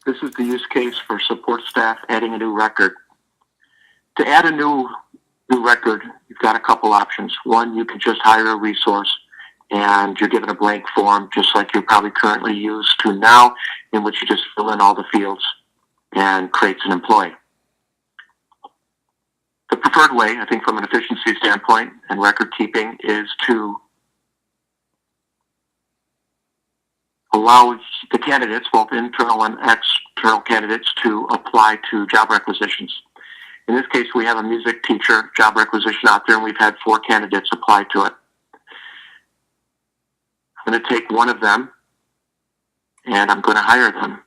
This is the use case for support staff adding a new record. To add a new record, you've got a couple options. One, you can just hire a resource and you're given a blank form just like you're probably currently used to now, in which you just fill in all the fields and creates an employee. The preferred way, I think from an efficiency standpoint and record keeping, is to allow the candidates, both internal and external candidates, to apply to job requisitions. In this case, we have a music teacher job requisition out there, and we've had 4 candidates apply to it. I'm going to take one of them, and I'm going to hire them.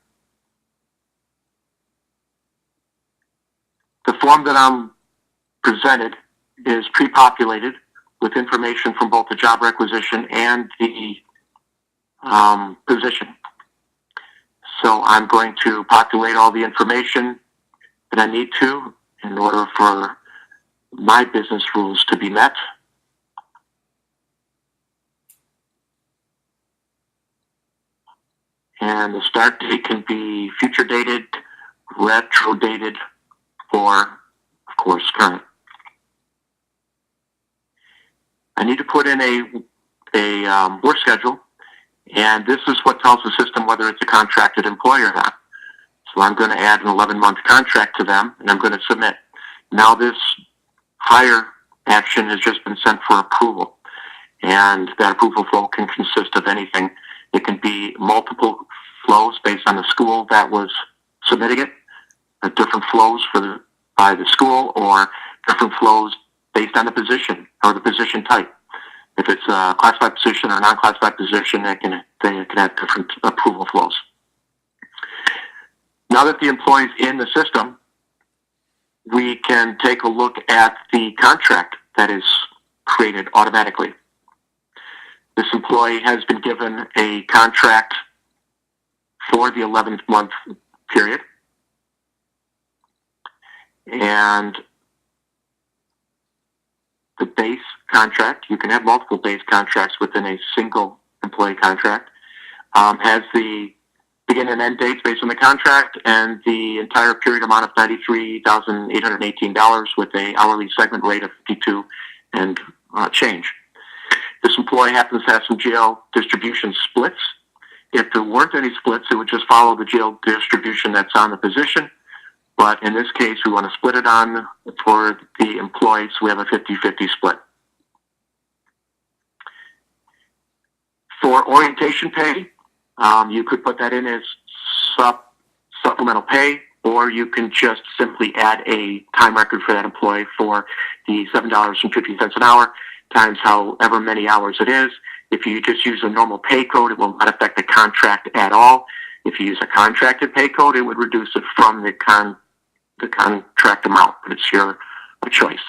The form that I'm presented is pre-populated with information from both the job requisition and the position. So I'm going to populate all the information that I need to in order for my business rules to be met. And the start date can be future dated, retro dated, or of course current. I need to put in a work schedule, and this is what tells the system whether it's a contracted employee or not. So I'm going to add an 11-month contract to them, and I'm going to submit. Now this hire action has just been sent for approval, and that approval flow can consist of anything. It can be multiple flows based on the school that was submitting it, different flows by the school, or different flows based on the position or the position type. If it's a classified position or a non-classified position, they can have different approval flows. Now that the employee's in the system, we can take a look at the contract that is created automatically. This employee has been given a contract for the 11th month period, and the base contract, you can have multiple base contracts within a single employee contract, has the begin and end dates based on the contract, and the entire period amount of $93,818 with a hourly segment rate of 52 and change. This employee happens to have some GL distribution splits. If there weren't any splits, it would just follow the GL distribution that's on the position. But in this case, we want to split it on for the employees, so we have a 50-50 split. For orientation pay, you could put that in as supplemental pay, or you can just simply add a time record for that employee for the $7.50 an hour times however many hours it is. If you just use a normal pay code, it will not affect the contract at all. If you use a contracted pay code, it would reduce it from the contract amount, but it's your choice.